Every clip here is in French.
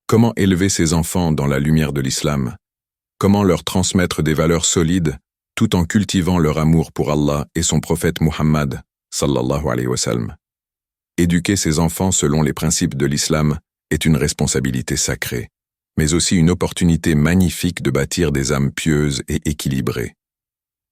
Comment élever ses enfants dans la lumière de l'islam? Comment leur transmettre des valeurs solides tout en cultivant leur amour pour Allah et son prophète Muhammad, sallallahu alayhi wa sallam? Éduquer ses enfants selon les principes de l'islam est une responsabilité sacrée, mais aussi une opportunité magnifique de bâtir des âmes pieuses et équilibrées.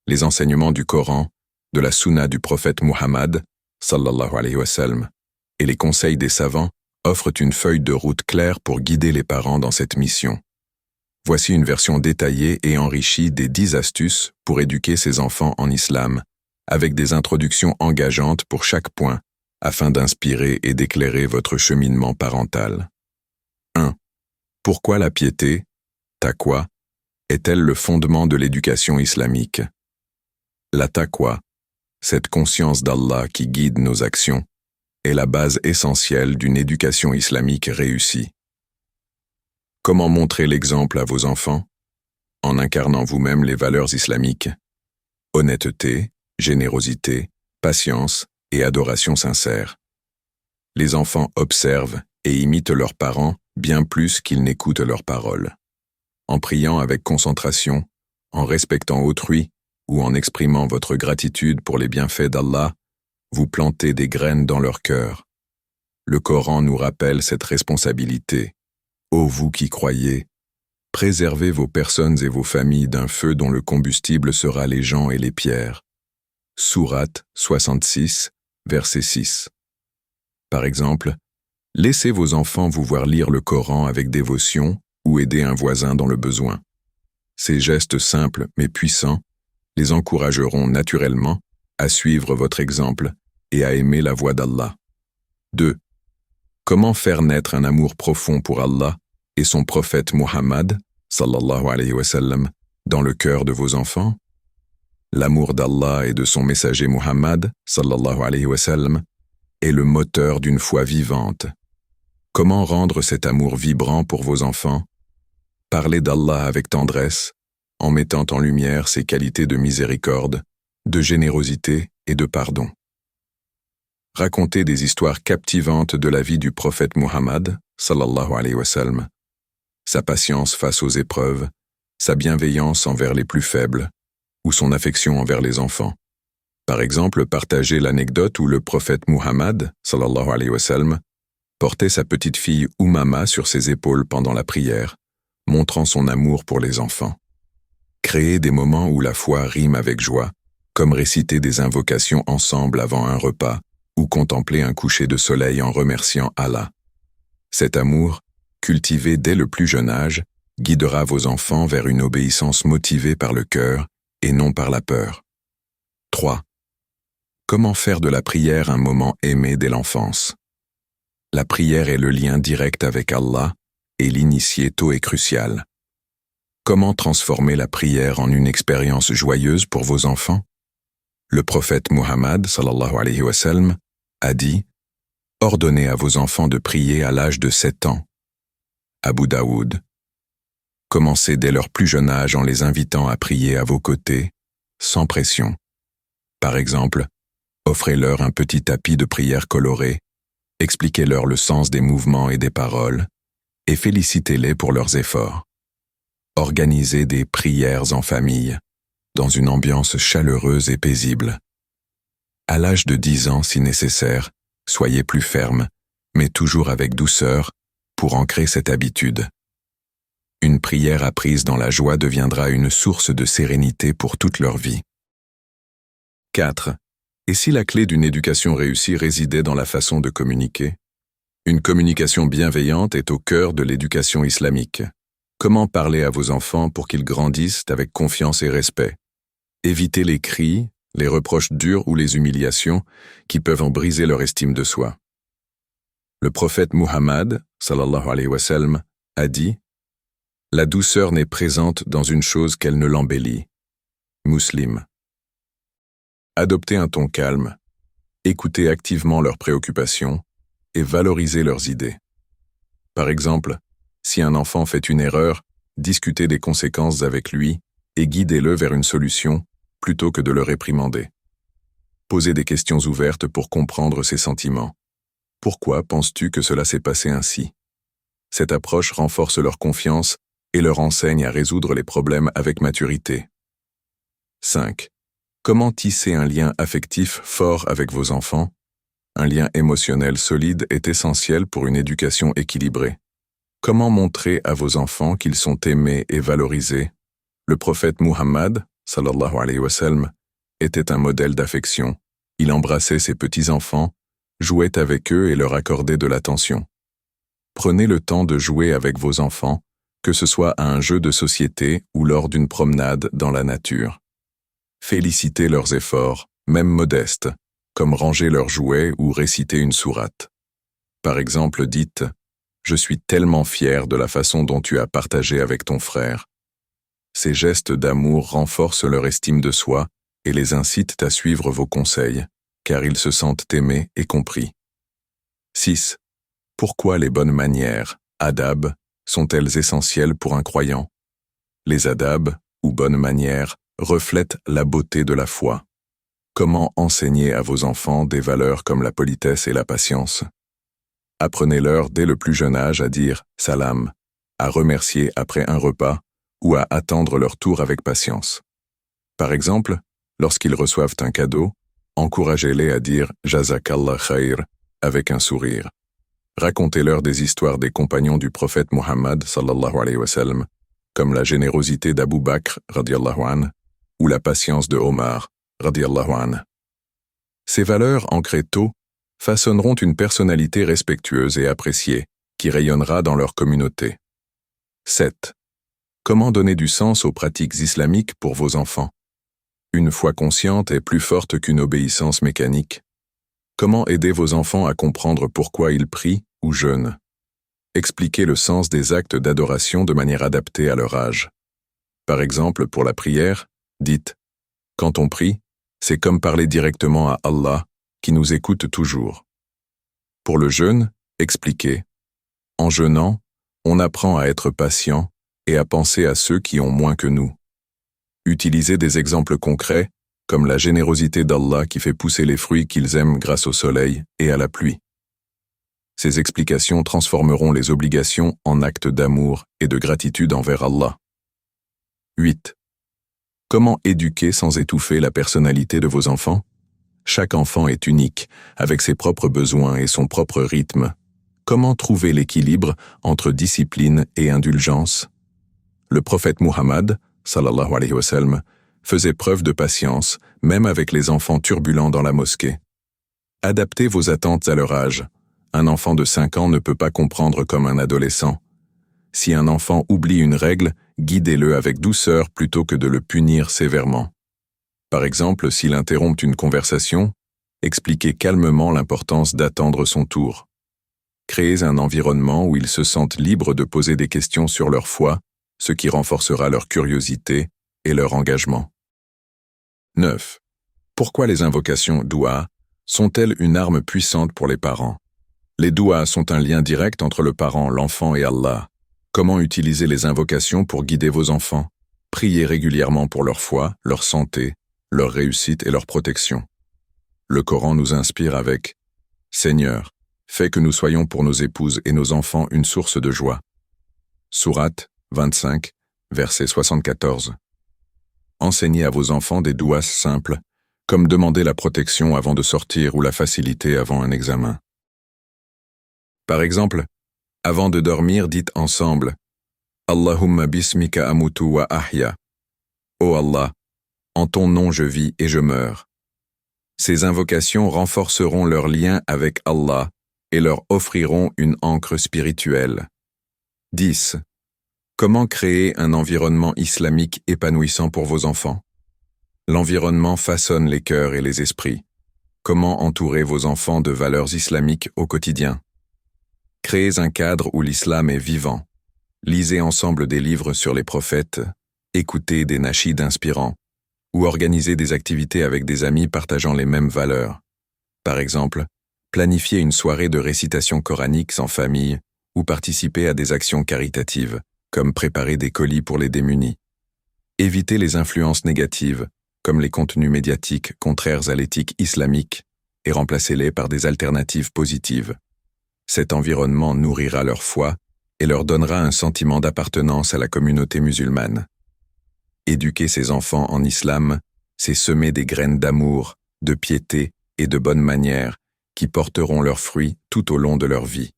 Les enseignements du Coran, de la Sunna du prophète Muhammad, sallallahu alayhi wa sallam, et les conseils des savants offrent une feuille de route claire pour guider les parents dans cette mission. Voici une version détaillée et enrichie des 10 astuces pour éduquer ses enfants en islam, avec des introductions engageantes pour chaque point, afin d'inspirer et d'éclairer votre cheminement parental. 1. Pourquoi la piété, taqwa, est-elle le fondement de l'éducation islamique? La taqwa, cette conscience d'Allah qui guide nos actions, est la base essentielle d'une éducation islamique réussie. Comment montrer l'exemple à vos enfants? En incarnant vous-même les valeurs islamiques, honnêteté, générosité, patience et adoration sincère. Les enfants observent et imitent leurs parents bien plus qu'ils n'écoutent leurs paroles. En priant avec concentration, en respectant autrui ou en exprimant votre gratitude pour les bienfaits d'Allah, vous plantez des graines dans leur cœur. Le Coran nous rappelle cette responsabilité. Ô vous qui croyez, préservez vos personnes et vos familles d'un feu dont le combustible sera les gens et les pierres. Sourate 66, verset 6. Par exemple, laissez vos enfants vous voir lire le Coran avec dévotion ou aider un voisin dans le besoin. Ces gestes simples mais puissants les encourageront naturellement à suivre votre exemple et à aimer la voie d'Allah. 2. Comment faire naître un amour profond pour Allah et son prophète Muhammad, sallallahu alayhi wa sallam, dans le cœur de vos enfants? L'amour d'Allah et de son messager Muhammad, sallallahu alayhi wa sallam, est le moteur d'une foi vivante. Comment rendre cet amour vibrant pour vos enfants? Parlez d'Allah avec tendresse, en mettant en lumière ses qualités de miséricorde, de générosité et de pardon. Racontez des histoires captivantes de la vie du prophète Muhammad, sallallahu alayhi wa sallam, sa patience face aux épreuves, sa bienveillance envers les plus faibles, ou son affection envers les enfants. Par exemple, partagez l'anecdote où le prophète Muhammad, sallallahu alayhi wa sallam, portait sa petite fille Umama sur ses épaules pendant la prière, montrant son amour pour les enfants. Créez des moments où la foi rime avec joie, comme réciter des invocations ensemble avant un repas, ou contempler un coucher de soleil en remerciant Allah. Cet amour, cultivé dès le plus jeune âge, guidera vos enfants vers une obéissance motivée par le cœur et non par la peur. 3. Comment faire de la prière un moment aimé dès l'enfance? La prière est le lien direct avec Allah et l'initié tôt est crucial. Comment transformer la prière en une expérience joyeuse pour vos enfants? Le prophète Muhammad, sallallahu alayhi wa sallam, a dit « Ordonnez à vos enfants de prier à l'âge de 7 ans. » Abu Daoud. Commencez dès leur plus jeune âge en les invitant à prier à vos côtés, sans pression. Par exemple, offrez-leur un petit tapis de prière coloré, expliquez-leur le sens des mouvements et des paroles, et félicitez-les pour leurs efforts. Organisez des prières en famille, dans une ambiance chaleureuse et paisible. À l'âge de 10 ans, si nécessaire, soyez plus ferme, mais toujours avec douceur, pour ancrer cette habitude. Une prière apprise dans la joie deviendra une source de sérénité pour toute leur vie. 4. Et si la clé d'une éducation réussie résidait dans la façon de communiquer? Une communication bienveillante est au cœur de l'éducation islamique. Comment parler à vos enfants pour qu'ils grandissent avec confiance et respect? Évitez les cris, les reproches durs ou les humiliations qui peuvent en briser leur estime de soi. Le prophète Muhammad, sallallahu alayhi wa sallam, a dit « La douceur n'est présente dans une chose qu'elle ne l'embellit. » Muslim. Adoptez un ton calme, écoutez activement leurs préoccupations et valorisez leurs idées. Par exemple, si un enfant fait une erreur, discutez des conséquences avec lui et guidez-le vers une solution plutôt que de le réprimander. Posez des questions ouvertes pour comprendre ses sentiments. Pourquoi penses-tu que cela s'est passé ainsi? Cette approche renforce leur confiance et leur enseigne à résoudre les problèmes avec maturité. 5. Comment tisser un lien affectif fort avec vos enfants? Un lien émotionnel solide est essentiel pour une éducation équilibrée. Comment montrer à vos enfants qu'ils sont aimés et valorisés? Le prophète Muhammad, sallallahu alayhi wa sallam, était un modèle d'affection. Il embrassait ses petits-enfants, jouait avec eux et leur accordait de l'attention. Prenez le temps de jouer avec vos enfants, que ce soit à un jeu de société ou lors d'une promenade dans la nature. Félicitez leurs efforts, même modestes, comme ranger leurs jouets ou réciter une sourate. Par exemple, dites « Je suis tellement fier de la façon dont tu as partagé avec ton frère ». Ces gestes d'amour renforcent leur estime de soi et les incitent à suivre vos conseils, car ils se sentent aimés et compris. 6. Pourquoi les bonnes manières, adab, sont-elles essentielles pour un croyant? Les adab, ou bonnes manières, reflètent la beauté de la foi. Comment enseigner à vos enfants des valeurs comme la politesse et la patience? Apprenez-leur dès le plus jeune âge à dire « salam », à remercier après un repas ou à attendre leur tour avec patience. Par exemple, lorsqu'ils reçoivent un cadeau, encouragez-les à dire « jazakallah khair » avec un sourire. Racontez-leur des histoires des compagnons du prophète Muhammad sallallahu alayhi wa sallam, comme la générosité d'Abu Bakr radiyallahu anhu ou la patience de Omar radiyallahu anhu. Ces valeurs ancrées tôt façonneront une personnalité respectueuse et appréciée qui rayonnera dans leur communauté. 7. Comment donner du sens aux pratiques islamiques pour vos enfants? Une foi consciente est plus forte qu'une obéissance mécanique. Comment aider vos enfants à comprendre pourquoi ils prient ou jeûnent? Expliquez le sens des actes d'adoration de manière adaptée à leur âge. Par exemple, pour la prière, dites « Quand on prie, c'est comme parler directement à Allah, qui nous écoute toujours. » Pour le jeûne, expliquez « En jeûnant, on apprend à être patient et à penser à ceux qui ont moins que nous. » Utilisez des exemples concrets, comme la générosité d'Allah qui fait pousser les fruits qu'ils aiment grâce au soleil et à la pluie. Ces explications transformeront les obligations en actes d'amour et de gratitude envers Allah. 8. Comment éduquer sans étouffer la personnalité de vos enfants? Chaque enfant est unique, avec ses propres besoins et son propre rythme. Comment trouver l'équilibre entre discipline et indulgence? Le prophète Muhammad, sallallahu alayhi wa sallam, faisait preuve de patience, même avec les enfants turbulents dans la mosquée. Adaptez vos attentes à leur âge. Un enfant de 5 ans ne peut pas comprendre comme un adolescent. Si un enfant oublie une règle, guidez-le avec douceur plutôt que de le punir sévèrement. Par exemple, s'il interrompt une conversation, expliquez calmement l'importance d'attendre son tour. Créez un environnement où ils se sentent libres de poser des questions sur leur foi, ce qui renforcera leur curiosité et leur engagement. 9. Pourquoi les invocations doua sont-elles une arme puissante pour les parents? Les douas sont un lien direct entre le parent, l'enfant et Allah. Comment utiliser les invocations pour guider vos enfants? Priez régulièrement pour leur foi, leur santé, leur réussite et leur protection. Le Coran nous inspire avec « Seigneur, fais que nous soyons pour nos épouses et nos enfants une source de joie. » Sourate 25, verset 74. Enseignez à vos enfants des douas simples, comme demander la protection avant de sortir ou la facilité avant un examen. Par exemple, avant de dormir, dites ensemble « Allahumma bismika amutu wa ahya » « Ô Allah, en ton nom je vis et je meurs ». Ces invocations renforceront leur lien avec Allah et leur offriront une ancre spirituelle. 10. Comment créer un environnement islamique épanouissant pour vos enfants? L'environnement façonne les cœurs et les esprits. Comment entourer vos enfants de valeurs islamiques au quotidien? Créez un cadre où l'islam est vivant. Lisez ensemble des livres sur les prophètes, écoutez des nashids inspirants, ou organisez des activités avec des amis partageant les mêmes valeurs. Par exemple, planifiez une soirée de récitation coranique en famille ou participez à des actions caritatives, comme préparer des colis pour les démunis. Évitez les influences négatives, comme les contenus médiatiques contraires à l'éthique islamique, et remplacez-les par des alternatives positives. Cet environnement nourrira leur foi et leur donnera un sentiment d'appartenance à la communauté musulmane. Éduquer ses enfants en islam, c'est semer des graines d'amour, de piété et de bonnes manières qui porteront leurs fruits tout au long de leur vie.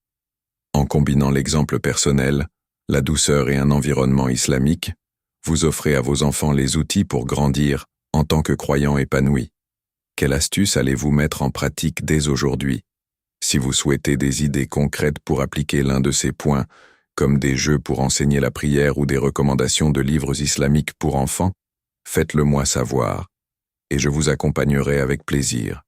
En combinant l'exemple personnel, la douceur et un environnement islamique, vous offrez à vos enfants les outils pour grandir en tant que croyants épanouis. Quelle astuce allez-vous mettre en pratique dès aujourd'hui? Si vous souhaitez des idées concrètes pour appliquer l'un de ces points, comme des jeux pour enseigner la prière ou des recommandations de livres islamiques pour enfants, faites-le moi savoir, et je vous accompagnerai avec plaisir.